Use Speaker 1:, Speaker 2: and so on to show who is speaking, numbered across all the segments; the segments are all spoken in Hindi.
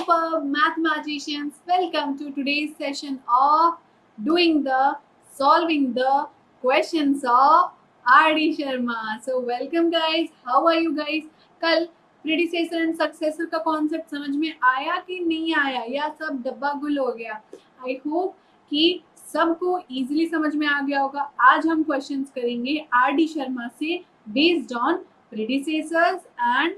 Speaker 1: superb mathematicians, welcome to today's session of doing the solving the questions of R.D. Sharma. So welcome guys, how are you guys? कल प्रेडिसेसर एंड सक्सेसर का कॉन्सेप्ट समझ में आया कि नहीं आया या सब डब्बा गुल हो गया? आई होप कि सबको इजीली समझ में आ गया होगा। आज हम क्वेश्चंस करेंगे R.D. शर्मा से based on predecessors and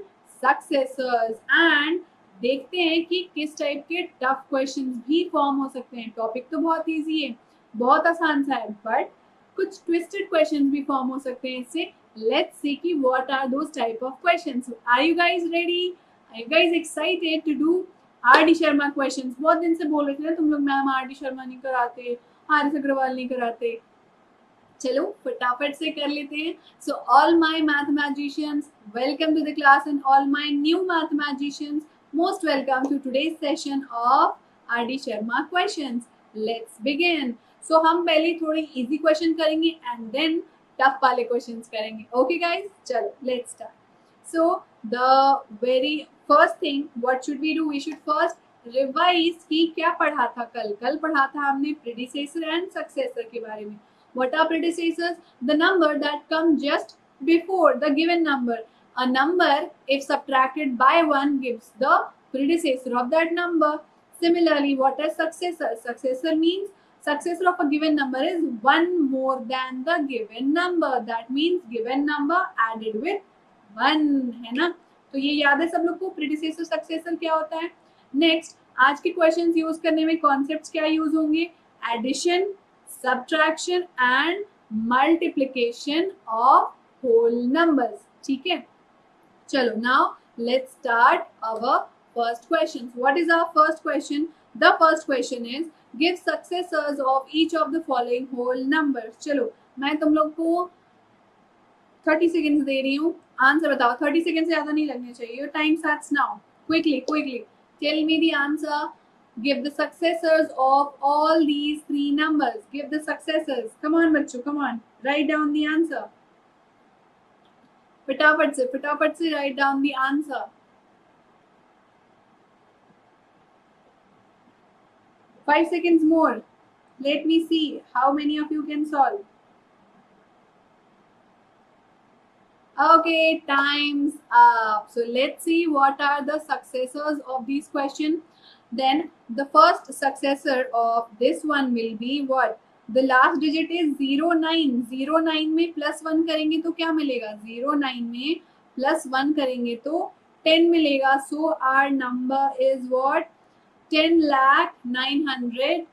Speaker 1: successors and देखते हैं कि किस टाइप के टफ क्वेश्चंस भी फॉर्म हो सकते हैं। टॉपिक तो बहुत इजी है, बहुत आसान सा है, बट कुछ ट्विस्टेड क्वेश्चंस भी फॉर्म हो सकते हैं इससे। लेट्स सी कि what are those type of questions. Are you guys ready? Are you guys excited to do R.D. Sharma questions? बहुत दिन से बोल रहे थे ना तुम लोग, मैम R.D. शर्मा नहीं कराते, हारिस अग्रवाल नहीं कराते। चलो फटाफट से कर लेते हैं। So all my mathematicians, welcome to the class, and all my new mathematicians, most welcome to today's session of R.D. Sharma questions. Let's begin. So हम पहले थोड़े easy question करेंगे and then tough वाले questions करेंगे. Okay guys, चलो let's start. So the very first thing, what should we do? We should first revise कि क्या पढ़ा था कल पढ़ा था हमने predecessor and successor के बारे में. What are predecessors? The number that come just before the given number. A number, if subtracted by 1, gives the predecessor of that number. Similarly, what is successor? Successor means successor of a given number is one more than the given number. That means given number added with 1, है ना? तो ये याद है सब लोग को, predecessor successor क्या होता है? Next, आज के क्वेश्चंस यूज करने में कॉन्सेप्ट्स क्या यूज होंगे? Addition, subtraction and multiplication of whole numbers. ठीक है, चलो now let's start our first question. What is our first question? The first question is give successors of each of the following whole numbers. चलो मैं तुम लोग को 30 seconds दे रही हूँ, आंसर बताओ। 30 seconds से ज्यादा नहीं लगने चाहिए। Your time starts now. Quickly tell me the answer. Give the successors of all these three numbers. Give the successors. Come on बच्चों, come on, write down the answer. फटाफट से write down the answer. Five seconds more. Let me see how many of you can solve. Okay, time's up. So let's see what are the successors of these question. Then the first successor of this one will be what? The last digit is 09. 09 में +1 करेंगे तो क्या मिलेगा? 09 में +1 करेंगे तो 10 मिलेगा. So our number is what? 10,910.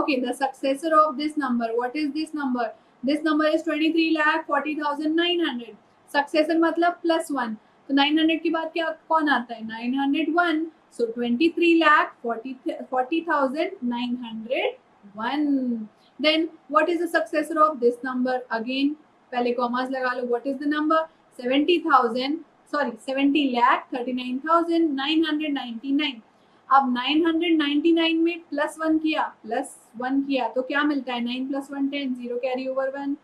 Speaker 1: Okay, the successor of this number, what is this number? This number is 23,40,900. Successor मतलब +1, तो 900 के बाद क्या कौन आता है? 901. So 23,40,901. Then what is the successor of this number? Again पहले कॉमास लगा लो. What is the number? 70,39,999. अब 999 में +1 किया तो क्या मिलता है? 9 + 1 10. 0 carry over 1,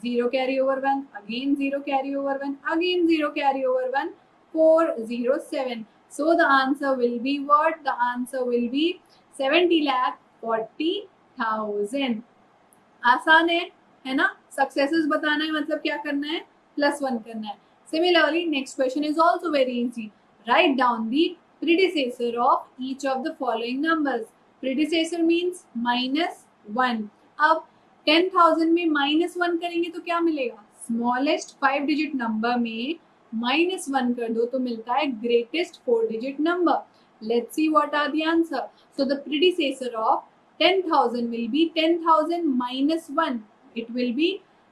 Speaker 1: 0 carry over 1, again 0 carry over 1, again 0 carry over 1, 407. So the answer will be what? The answer will be 70,40,000. आसान है ना? सक्सेसेस बताना है मतलब क्या करना है? +1 करना है. Similarly, next question is also very easy. Write down the predecessor of each of the following numbers. Predecessor means -1. अब 10,000 में -1 करेंगे तो क्या मिलेगा? स्मॉलेस्ट 5 डिजिट नंबर में -1 कर दो तो मिलता है greatest 4 digit number. Let's see what are the answer. So the predecessor of 10,000 will be 10,000 - 1. It will be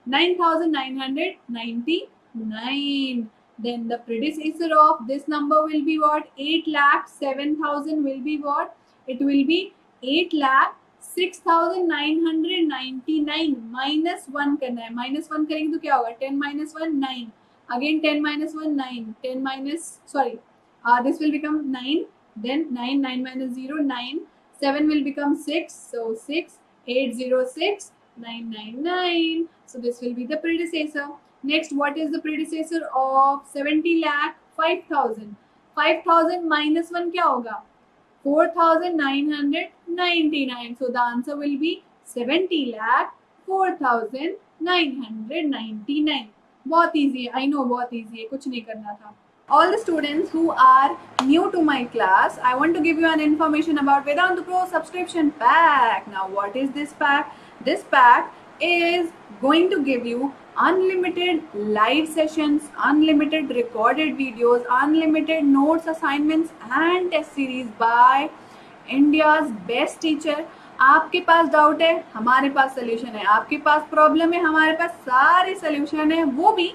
Speaker 1: 9,999. Then the predecessor of this number will be what? 8,07,000 will be what? It will be 8,06,999. -1 करना है. -1 करेंगे तो क्या होगा? 10 - 1 9. Again 10 - 1 9. 10 minus, sorry, this will become 9. Then 9 0 9. 7 will become 6. So 6 806 999. So this will be the predecessor. Next, what is the predecessor of 70,05,000? 5000 minus 1 क्या होगा? 4999. So the answer will be 70 lakh 4999. बहुत easy है, I know बहुत easy है, कुछ नहीं करना था. All the students who are new to my class, I want to give you an information about Vedanta Pro subscription pack. Now what is this pack? This pack is going to give you unlimited live sessions, unlimited recorded videos, unlimited notes, assignments and test series by India's best teacher. आपके पास डाउट है, हमारे पास सोल्यूशन है. आपके पास प्रॉब्लम है, हमारे पास सारे सोल्यूशन है, वो भी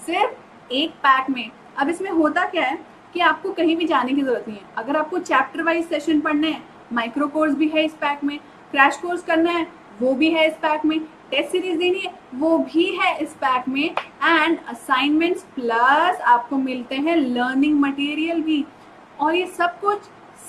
Speaker 1: सिर्फ एक पैक में. अब इसमें होता क्या है कि आपको कहीं भी जाने की जरूरत नहीं है. अगर आपको चैप्टर वाइज सेशन पढ़ने हैं, माइक्रो कोर्स भी है इस पैक में, क्रैश कोर्स करना है वो भी है इस पैक में, टेस्ट सीरीज देनी है वो भी है इस पैक में, एंड असाइनमेंट्स प्लस आपको मिलते हैं लर्निंग मटेरियल भी. और ये सब कुछ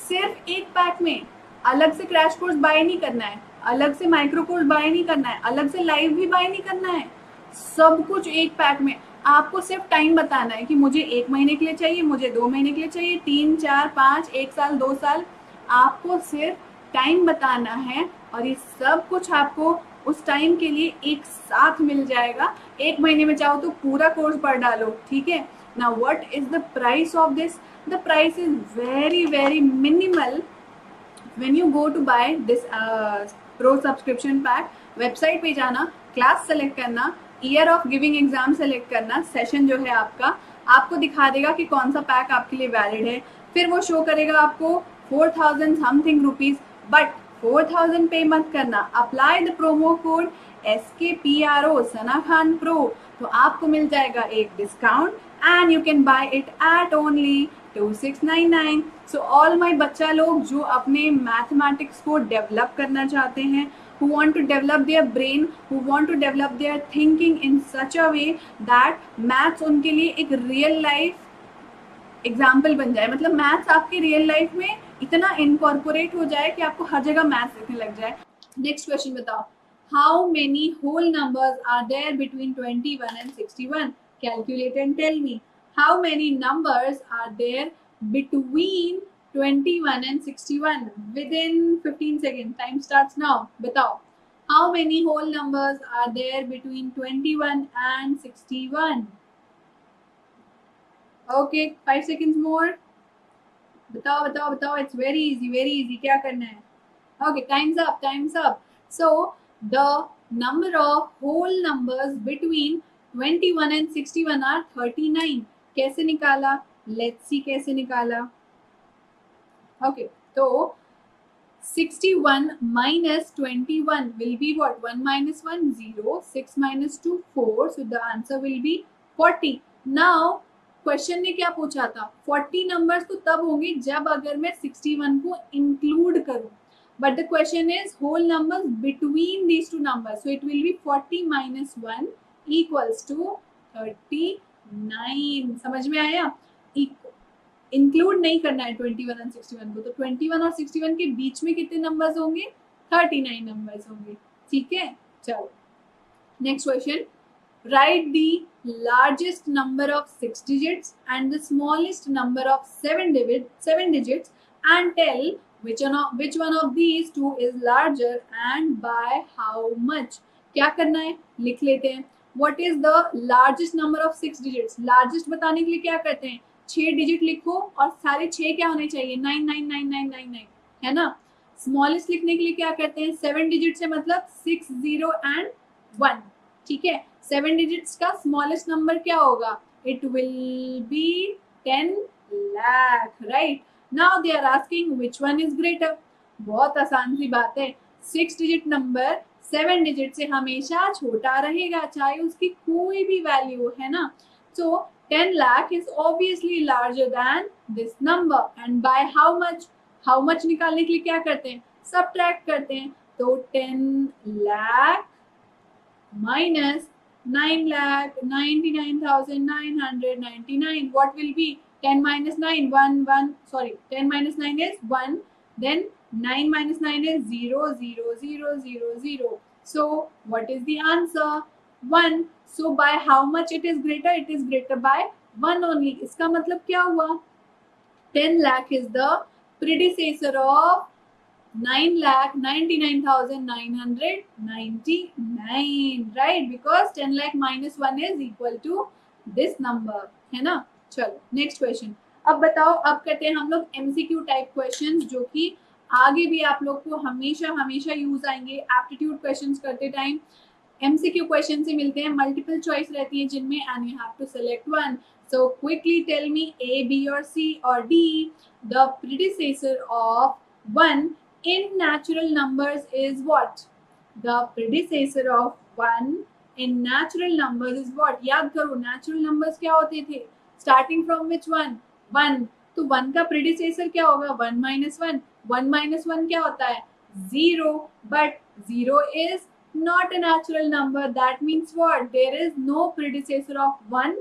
Speaker 1: सिर्फ एक पैक में. अलग से क्रैश कोर्स बाय नहीं करना है, अलग से माइक्रो कोर्स बाय नहीं करना है, अलग से लाइव भी बाय नहीं करना है. सब कुछ एक पैक में. आपको सिर्फ टाइम बताना है कि मुझे 1 महीने के लिए चाहिए, मुझे 2 महीने के लिए चाहिए, 3, 4, 5, 1 साल, 2 साल. आपको सिर्फ टाइम बताना है और ये सब कुछ आपको उस टाइम के लिए एक साथ मिल जाएगा. 1 महीने में चाहो तो पूरा कोर्स पढ़ डालो, ठीक है. Now what is the price of this? The price is very very minimal when you go to buy this pro subscription pack. Website पे जाना, क्लास सेलेक्ट करना, year of giving exam select करना, सेशन जो है आपका आपको दिखा देगा कि कौन सा पैक आपके लिए वैलिड है. फिर वो शो करेगा आपको 4000 समथिंग रुपीज, बट 4000 पे मत करना. Apply the promo code SKPRO Sana Khan pro, तो आपको मिल जाएगा एक discount and you can buy it at only 2699. So all my बच्चा लोग जो अपने मैथमेटिक्स को डेवलप करना चाहते हैं, who want to develop their brain, who want to develop their thinking in such a way that maths उनके लिए एक real life एग्जाम्पल बन जाए. मतलब मैथ्स आपके रियल लाइफ में इतना इनकॉर्पोरेट हो जाए कि आपको हर जगह मैथ्स दिखने लग जाए. नेक्स्ट क्वेश्चन बताओ. How many whole numbers are there between 21 and 61? Calculate and tell me. How many numbers are there between 21 and 61 within 15 seconds. Time starts now. बताओ. How many whole numbers are there between 21 and 61? Okay, 5 seconds more. बताओ बताओ बताओ. It's very easy, very easy. क्या करना है? Okay, time's up, time's up. So the number of whole numbers between 21 and 61 are 39. कैसे निकाला? Let's see कैसे निकाला. Okay, so 61 minus 21 will be what? 1 minus 1, 0. 6 minus 2, 4. So the answer will be 40. Now, question ने क्या पूछा था? 40 नंबर्स तो तब होंगे जब अगर मैं 61 को इंक्लूड करूं. But the question is whole numbers between these two numbers. So it will be 40 minus 1 equals to 39. समझ में आया? इंक्लूड नहीं करना है 21 और 61 को. तो 21 और 61 के बीच में कितने नंबर्स होंगे? 39 नंबर्स होंगे. ठीक है, चलो next question. Right the largest number of 6 digits and the smallest number of 7 digits and tell which one of these two is larger and by how much. क्या करना है? लिख लेते हैं. What is the largest number of 6 digits? Largest बताने के लिए क्या करते हैं? 6 डिजिट लिखो और सारे 6 क्या होने चाहिए? 999999, है ना. स्मॉलेस्ट लिखने के लिए क्या करते हैं? 7 डिजिट से मतलब 6, 0 and 1. ठीक है, 7 डिजिट्स का स्मॉलेस्ट नंबर क्या होगा? It will be 10 lakh. Right. Now they are asking which one is greater. बहुत आसान सी बात है. 6 डिजिट नंबर 7 डिजिट से हमेशा छोटा रहेगा, चाहे उसकी कोई भी वैल्यू, है ना. सो 10 lakh is obviously larger than this number. And by how much? How much निकालने के लिए क्या करते हैं? Subtract करते हैं. तो 10 lakh minus 9,99,999. What will be? 10 minus 9, 1. Sorry, 10 minus 9 is 1. Then 9 minus 9 is 0, 0, 0, 0, 0. So what is the answer? 1. So by how much it is greater? It is greater by 1 only. इसका मतलब क्या हुआ? 10 lakh is the predecessor of 9,99,999, right? Because 10 lakh minus 1 is equal to this number, है ना? चलो नेक्स्ट क्वेश्चन. अब बताओ, अब करते हैं हम लोग एमसीक्यू टाइप क्वेश्चंस, जो कि आगे भी आप लोग को हमेशा हमेशा यूज आएंगे एप्टीट्यूड क्वेश्चंस करते टाइम. एमसीक्यू क्वेश्चन से मिलते हैं, मल्टीपल चॉइस रहती है जिनमें, and you have to select one. So quickly tell me, A, B और सी और D, the predecessor of 1 in natural numbers is what? The predecessor of 1 in natural numbers is what? याद करो, natural numbers क्या होते थे? Starting from which one? 1. तो 1 का predecessor क्या होगा? 1 minus 1. 1 minus 1 क्या होता है? 0. But 0 is not a natural number. That means what? There is no predecessor of 1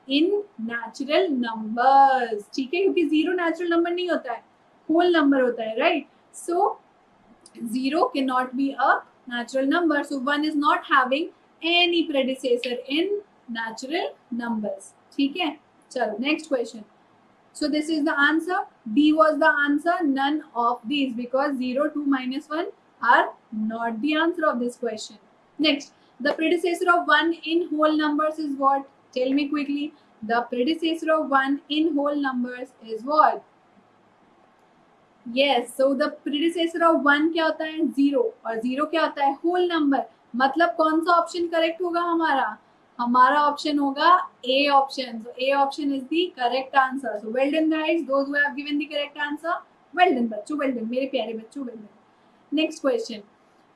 Speaker 1: in natural numbers. ठीक है, क्योंकि 0 natural number नहीं होता है, whole number होता है, right? So 0 cannot be a natural number. So 1 is not having any predecessor in natural numbers. ठीक है, चलो next question. So this is the answer. D was the answer. None of these, because 0, 2 minus 1 are not the answer of this question. Next, the predecessor of 1 in whole numbers is what? Tell me quickly. The predecessor of 1 in whole numbers is what? Yes, so the predecessor of 1 क्या होता है? 0. और 0 क्या होता है? whole number. मतलब कौन सा ऑप्शन करेक्ट होगा हमारा? हमारा ऑप्शन होगा A option. So A option is the correct answer. So well done guys, those who have given the correct answer. Well done बच्चों, well done मेरे प्यारे बच्चों, well done. Next question.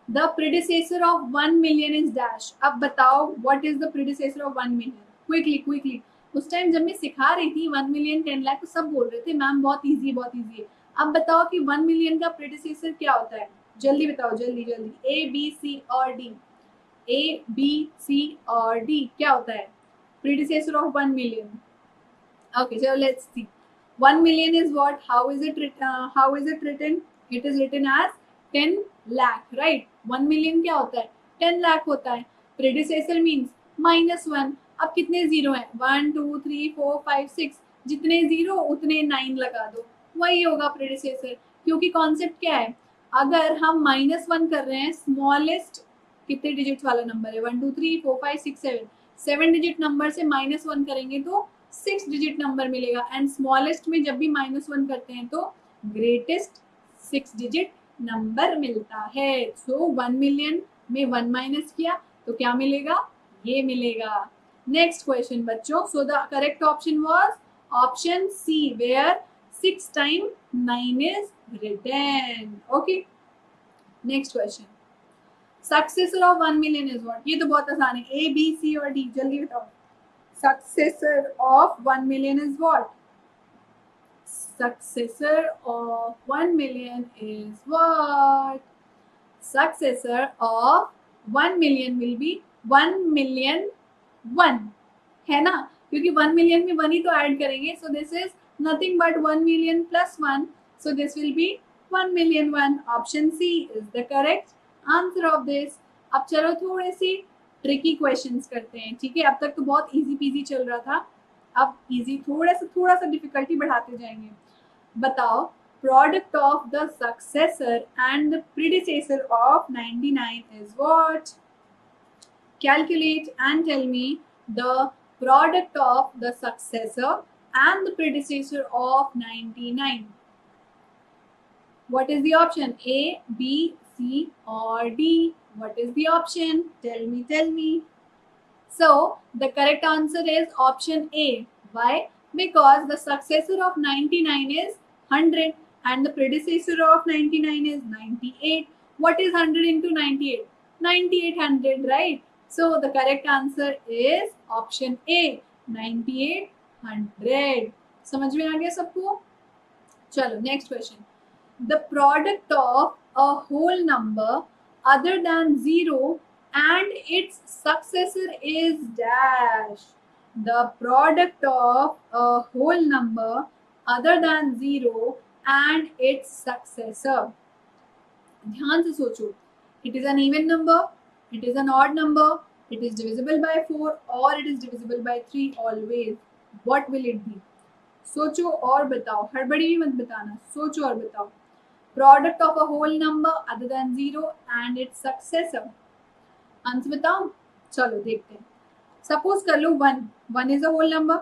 Speaker 1: The predecessor of 1 million is dash. अब बताओ, what is the predecessor of 1 million? Quickly. उस टाइम जब मैं सिखा रही थी 1 million 10 lakh, तो सब बोल रहे थे मैम बहुत इजी है. अब बताओ कि 1 मिलियन का प्रेडिसेसर क्या होता है? जल्दी बताओ, जल्दी. ए, बी, सी और डी. ए, बी, सी और डी क्या होता है? Predecessor of 1 million. ओके, चलो let's see. 1 million is what? How is it written? It is written as 10 lakh, right? 1 million क्या होता है? 10 लाख होता है. Predecessor means -1. अब कितने जीरो हैं? 1 2 3 4 5 6. जितने जीरो उतने 9 लगा दो, वही होगा प्रेडिसेसर. क्योंकि कॉन्सेप्ट क्या है? अगर हम -1 कर रहे हैं, स्मॉलेस्ट कितने डिजिट वाला नंबर है? 1 2 3 4 5 6 7. 7 डिजिट नंबर से -1 करेंगे तो 6 डिजिट नंबर मिलेगा. एंड स्मॉलेस्ट में जब भी -1 करते हैं तो ग्रेटेस्ट 6 डिजिट नंबर मिलता है. सो 1 मिलियन में 1 माइनस किया तो क्या मिलेगा? ये मिलेगा. नेक्स्ट क्वेश्चन बच्चों. So the correct option was option C, where 6 times 9 is written. Okay. Next question. Successor of 1 million is what? ये तो बहुत आसान है. A, B, C और D. जल्दी बताओ. Successor of 1 million is what? Successor of 1 million is what? Successor of 1 million will be 1 million 1. है ना? क्योंकि 1 million में 1 ही तो ऐड करेंगे. So this is nothing but 1 million plus 1. So this will be 1 million 1. Option C is the correct answer of this. अब चलो थोड़े सी ट्रिकी क्वेश्चंस करते हैं. ठीक है, अब तक तो बहुत इजी पीजी चल रहा था, अब इजी थोड़ा सा डिफिकल्टी बढ़ाते जाएंगे. बताओ, product of the successor and the predecessor of 99 is what? Calculate and tell me the product of the successor and the predecessor of 99. What is the option? A, B, C or D? What is the option? Tell me. So the correct answer is option A. Why? Because the successor of 99 is 100 and the predecessor of 99 is 98. What is 100 into 98? 9800, right? So the correct answer is option A, 9800. समझ में आ गया सबको? चलो next question. The product of a whole number other than 0 and its successor is dash. The product of a whole number other than 0 and its successor. ध्यान से सोचो. It is an even number, it is an odd number, it is divisible by 4 or it is divisible by 3 always. What will it be? सोचो और बताओ, हड़बड़ी भी मत बताना, सोचो और बताओ। Product of a whole number other than 0 and it's successor. Answer बताओ। चलो देखते हैं। सपोज कर लो 1, 1 is a whole number.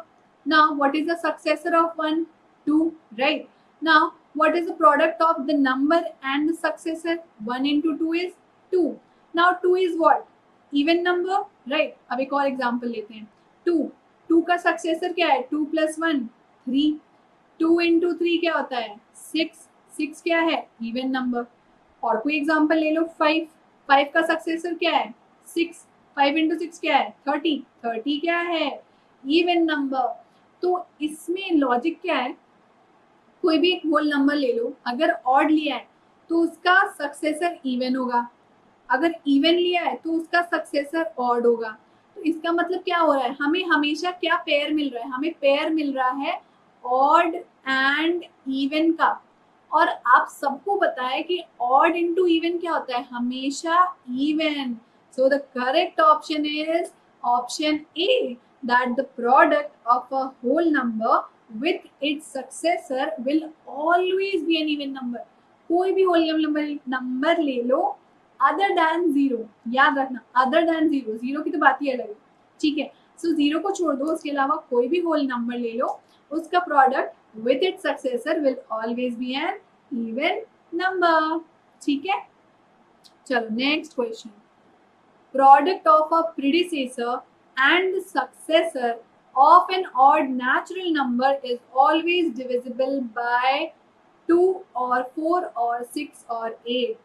Speaker 1: Now what is the successor of 1? 2, right? Now what is the product of the number and the successor? 1 into 2 is 2. Now 2 is what? Even number, right? अब एक और एग्जांपल लेते हैं। 2, 2 का सक्सेसर क्या है? 2 plus 1 3. 2 into 3 क्या होता है? 6. 6 क्या है? Even number. और कोई एग्जांपल ले लो। 5, 5 का सक्सेसर क्या है? 6. 5 into 6 क्या है? 30. 30 क्या है? Even number. तो इसमें लॉजिक क्या है? कोई भी एक होल नंबर ले लो, अगर ऑड लिया है तो उसका सक्सेसर इवन होगा, अगर इवन लिया है तो उसका सक्सेसर ऑड होगा। तो इसका मतलब क्या हो रहा है? हमें हमेशा क्या पेयर मिल रहा है? हमें पेयर मिल रहा है ऑड एंड इवन का। और आप सबको पता है कि ऑड इनटू इवन क्या होता है? हमेशा even. So the correct option is option A, that the product of a whole number with its successor will always be an even number. कोई भी होल नंबर ले लो अदर दैन 0, याद रखना अदर दैन 0, 0 की तो बात ही अलग है, ठीक है। सो 0 को छोड़ दो, उसके अलावा कोई भी होल नंबर ले लो, उसका product with it successor will always be an even number, ठीक है। चलो next question. Product of a predecessor and the successor of an odd natural number is always divisible by 2 or 4 or 6 or 8.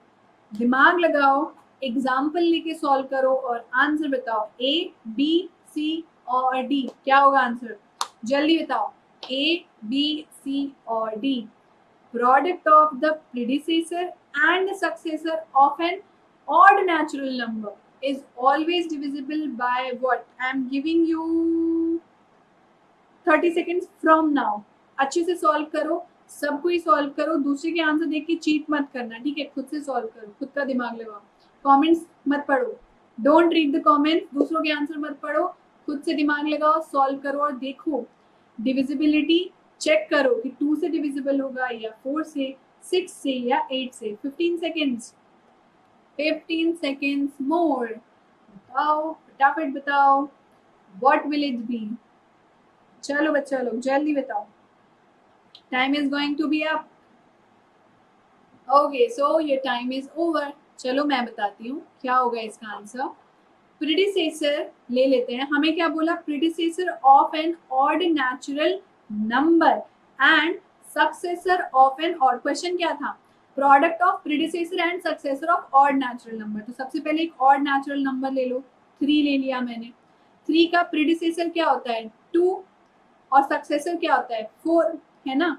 Speaker 1: दिमाग लगाओ, एग्जाम्पल लेके सॉल्व करो और आंसर बताओ। ए, बी, सी और डी, क्या होगा आंसर? जल्दी बताओ। ए, बी, सी और D. Product of the predecessor and successor of an odd natural number is always divisible by what? I am giving you 30 seconds from now. अच्छे से सॉल्व करो, सबको ही सॉल्व करो, दूसरे के आंसर देख के चीट मत करना, ठीक है। खुद से सॉल्व करो, खुद का दिमाग लगाओ, कमेंट्स मत पढ़ो, डोंट रीड द कमेंट्स, दूसरों के आंसर मत पढ़ो, खुद से दिमाग लगाओ, सॉल्व करो और देखो डिविजिबिलिटी चेक करो कि 2 से डिविजिबल होगा या 4 से, 6 से या 8 से। 15 सेकेंड्स, 15 seconds more. बताओ, फटाफट बताओ, what will it be? चलो बच्चा लोग जल्दी बताओ, time is going to be up. Okay, so your time is over. चलो मैं बताती हूँ क्या होगा इसका आंसर। प्रीडिसेसर ले लेते हैं, हमें क्या बोला? Predecessor of an odd natural number and successor of an odd. Question क्या था? Product of predecessor and successor of odd natural number. तो सबसे पहले एक ऑड नेचुरल नंबर ले लो, 3 ले लिया मैंने। 3 का प्रीडिसेसर क्या होता है? 2 और सक्सेसर क्या होता है? 4, है ना।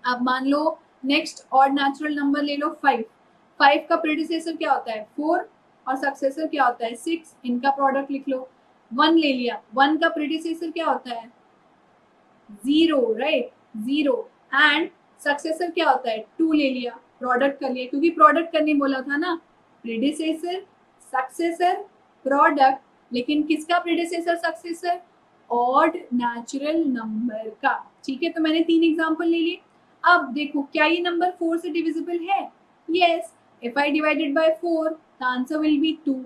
Speaker 1: अब मान लो नेक्स्ट ऑड नेचुरल नंबर ले लो 5। 5 का प्रीडिसेसर क्या होता है? 4 और सक्सेसर क्या होता है? 6। इनका प्रोडक्ट लिख लो। 1 ले लिया, 1 का प्रीडिसेसर क्या होता है? 0, राइट, 0। एंड सक्सेसर क्या होता है? 2 ले लिया, प्रोडक्ट कर लिया, क्योंकि प्रोडक्ट करने बोला था ना, प्रीडिसेसर सक्सेसर प्रोडक्ट। लेकिन किसका predecessor successor? Odd natural number का, ठीक है। तो मैंने 3 एग्जांपल ले लिए। अब देखो क्या ये नंबर 4 से डिविजिबल है? Yes. If I divided by 4 the answer will be 2।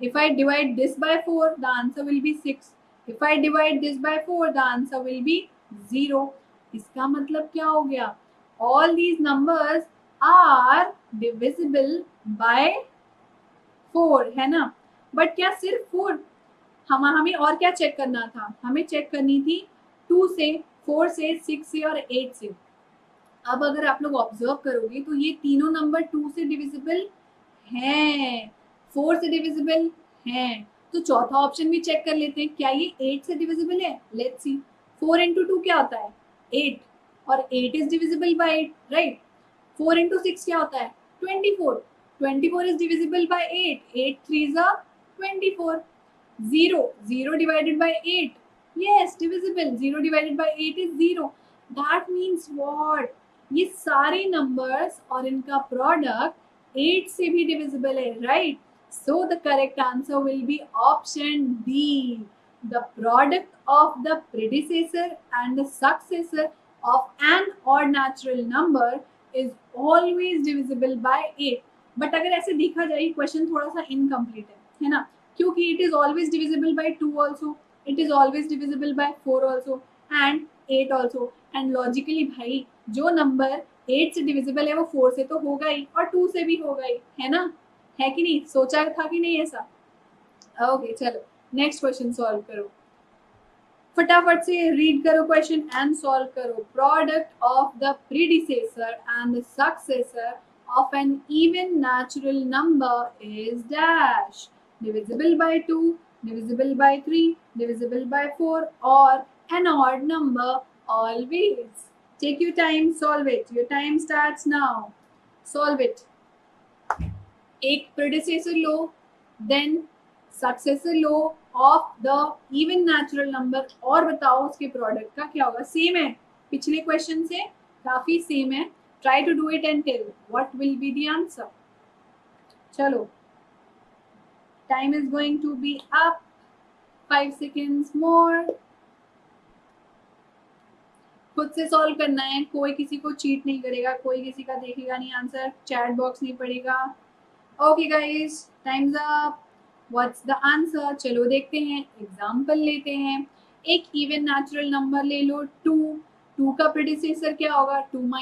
Speaker 1: If I divide this by 4 the answer will be 6। If I divide this by 4 the answer will be 0। इसका मतलब क्या हो गया? All these numbers are divisible by 4, है ना। बट क्या सिर्फ 4? हमें और क्या चेक करना था? हमें चेक करनी थी 2 से, 4 से, 6 से और 8 से। अब अगर आप लोग ऑब्जर्व करोगे तो ये तीनों नंबर 2 से डिविजिबल हैं, 4 से डिविजिबल हैं। तो चौथा ऑप्शन भी चेक कर लेते हैं, क्या ये 8 से डिविजिबल है? Let's see. 4 into 2 क्या होता है? 8, और 8 is divisible by 8, right. 4 into 6 क्या होता है? 24। 24 is divisible by 8। 8 3s are 24। 0, 0 divided by 8, yes, divisible। 0 divided by 8 is 0। That means what? ये सारे numbers और इनका product 8 से भी divisible है, right? So the correct answer will be option D। the product of the predecessor and the successor of an odd natural number is always divisible by 8. But अगर ऐसे देखा जाए क्वेश्चन थोड़ा सा इनकम्प्लीट है ना, क्योंकि it is always divisible by 2 also, it is always divisible by 4 also and 8 also, and logically भाई जो नंबर 8 से डिविजिबल है वो 4 से तो होगा ही और 2 से भी होगा ही, है ना, है कि नहीं, सोचा था कि नहीं ऐसा। ओके चलो नेक्स्ट क्वेश्चन सॉल्व करो, फटाफट से रीड करो क्वेश्चन एंड सॉल्व करो। Product of the predecessor and the successor of an even natural number is dash, divisible by 2, divisible by 3, divisible by 4 or an odd number always. Take your time, solve it. Your time starts now. Solve it. एक predecessor low, then successor low of the even natural number और बताओ उसके प्रोडक्ट का क्या होगा। सेम है पिछले क्वेश्चन से, काफी सेम है। Try to do it and tell what will be the answer. चलो, time is going to be up. 5 seconds more. खुद से सॉल्व करना है, कोई किसी को चीट नहीं करेगा, कोई किसी का देखेगा नहीं आंसर, चैट बॉक्स नहीं पड़ेगा। Okay guys, times up. What's the answer, चलो देखते हैं, एग्जांपल लेते हैं। एक इवन नेचुरल नंबर ले लो 2, 2 का प्रेडिसेसर क्या होगा 2 -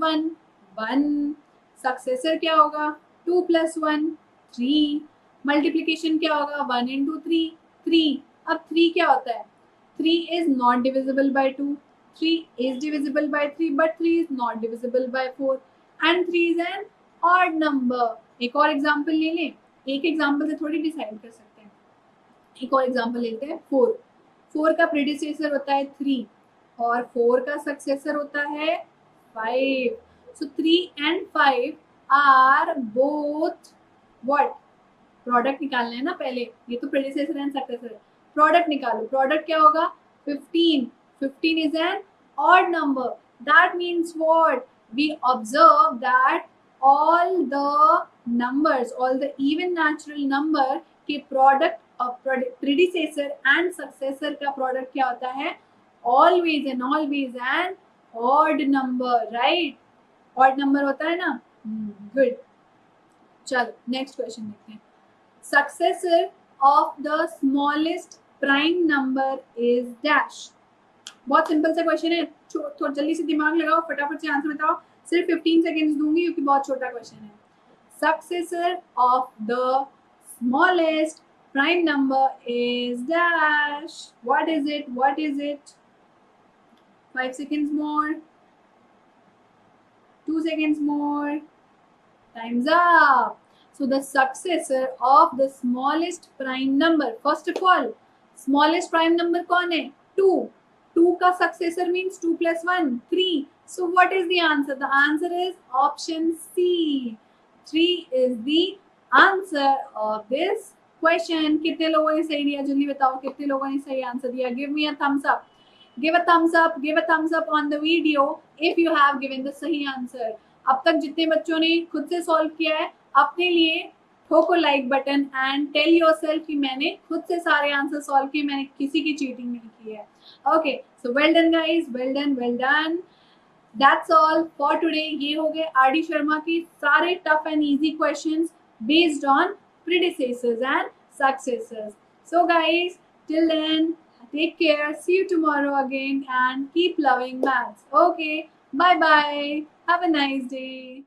Speaker 1: 1, 1। सक्सेसर क्या होगा 2 + 1, 3। मल्टीप्लिकेशन क्या होगा 1 × 3, 3। अब 3 क्या होता है, 3 is not divisible by 2, 3 is divisible by 3 but 3 is not divisible by 4 and 3 is an odd number। एक और एग्जांपल ले लें, एक एग्जांपल से थोड़ी डिसाइड कर सकते हैं। एक और एग्जांपल लेते हैं 4, 4 का प्रेडिसेसर होता है 3 और 4 का सक्सेसर होता है 5। So 3 and 5 are both what, product निकालना है ना पहले, ये तो प्रेडिसेसर एंड सक्सेसर है, प्रोडक्ट निकालो। प्रोडक्ट क्या होगा 15, 15 is an odd number। That means what, we observe that all the numbers, all the even natural number के product of predecessor and successor का प्रोडक्ट क्या होता है, always and always an odd number, right? odd number होता है ना, good। चलो नेक्स्ट क्वेश्चन देखते हैं। Successor of the smallest prime number is dash। बहुत सिंपल सा क्वेश्चन है, थोड़ा जल्दी से दिमाग लगाओ, फटाफट से आंसर बताओ। सिर्फ 15 सेकेंड्स दूंगी क्योंकि बहुत छोटा क्वेश्चन है। Successor of the smallest prime number is dash। What is it? What is it? 5 seconds more. 2 seconds more. Time's up। So the successor of the smallest prime number, first of all, smallest prime number कौन है 2, 2 का successor means 2 + 1, 3। So what is the answer? The answer is option C। 3 is the answer of this question। कितने लोगों ने सही दिया, जल्दी बताओ कितने लोगों ने सही आंसर दिया। Give me a thumbs up। Give a thumbs up। Give a thumbs up on the video if you have given the सही answer। अब तक जितने बच्चों ने खुद से सॉल्व किया है, अपने लिए ठोको like button and tell yourself कि मैंने खुद से सारे आंसर सॉल्व किए, मैंने किसी की चीटिंग नहीं की है। Okay, so well done guys, well done, well done. That's all for today. ये हो गए आर डी शर्मा के सारे tough and easy questions based on predecessors and successors. So guys, till then take care, see you tomorrow again and keep loving maths। Okay, bye bye, have a nice day।